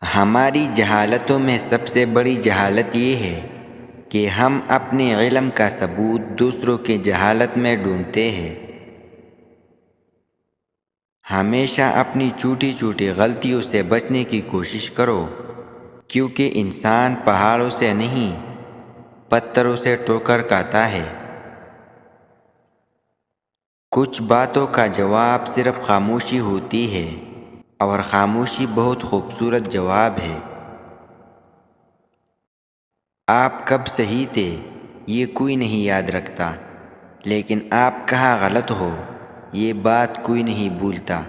ہماری جہالتوں میں سب سے بڑی جہالت یہ ہے کہ ہم اپنے علم کا ثبوت دوسروں کی جہالت میں ڈھونڈتے ہیں۔ ہمیشہ اپنی چھوٹی چھوٹی غلطیوں سے بچنے کی کوشش کرو، کیونکہ انسان پہاڑوں سے نہیں پتھروں سے ٹھوکر کھاتا ہے۔ کچھ باتوں کا جواب صرف خاموشی ہوتی ہے، اور خاموشی بہت خوبصورت جواب ہے۔ آپ کب صحیح تھے یہ کوئی نہیں یاد رکھتا، لیکن آپ کہاں غلط ہو یہ بات کوئی نہیں بھولتا۔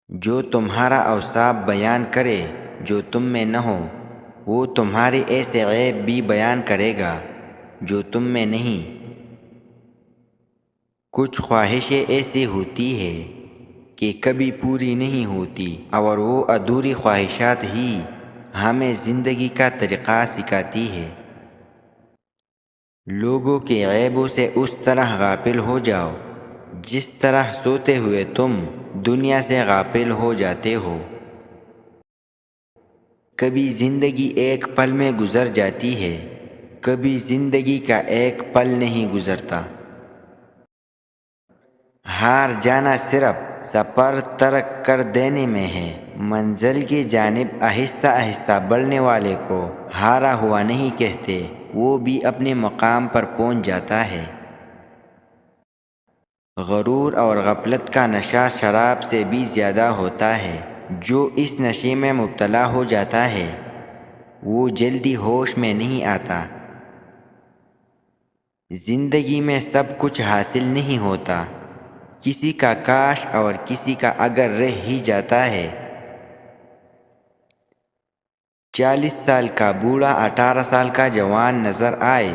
جو تمہارا اوصاف بیان کرے جو تم میں نہ ہو، وہ تمہارے ایسے عیب بھی بیان کرے گا جو تم میں نہیں۔ کچھ خواہشیں ایسی ہوتی ہیں کہ کبھی پوری نہیں ہوتی، اور وہ ادھوری خواہشات ہی ہمیں زندگی کا طریقہ سکھاتی ہے۔ لوگوں کے عیبوں سے اس طرح غافل ہو جاؤ جس طرح سوتے ہوئے تم دنیا سے غافل ہو جاتے ہو۔ کبھی زندگی ایک پل میں گزر جاتی ہے، کبھی زندگی کا ایک پل نہیں گزرتا۔ ہار جانا صرف سفر ترک کر دینے میں ہے۔ منزل کی جانب آہستہ آہستہ بڑھنے والے کو ہارا ہوا نہیں کہتے، وہ بھی اپنے مقام پر پہنچ جاتا ہے۔ غرور اور غفلت کا نشہ شراب سے بھی زیادہ ہوتا ہے۔ جو اس نشے میں مبتلا ہو جاتا ہے وہ جلدی ہوش میں نہیں آتا۔ زندگی میں سب کچھ حاصل نہیں ہوتا، کسی کا کاش اور کسی کا اگر رہ ہی جاتا ہے۔ 40 سال کا بوڑھا 18 سال کا جوان نظر آئے،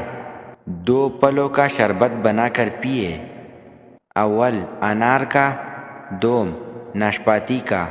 دو پلوں کا شربت بنا کر پیے، اول انار کا، دوم ناشپاتی کا۔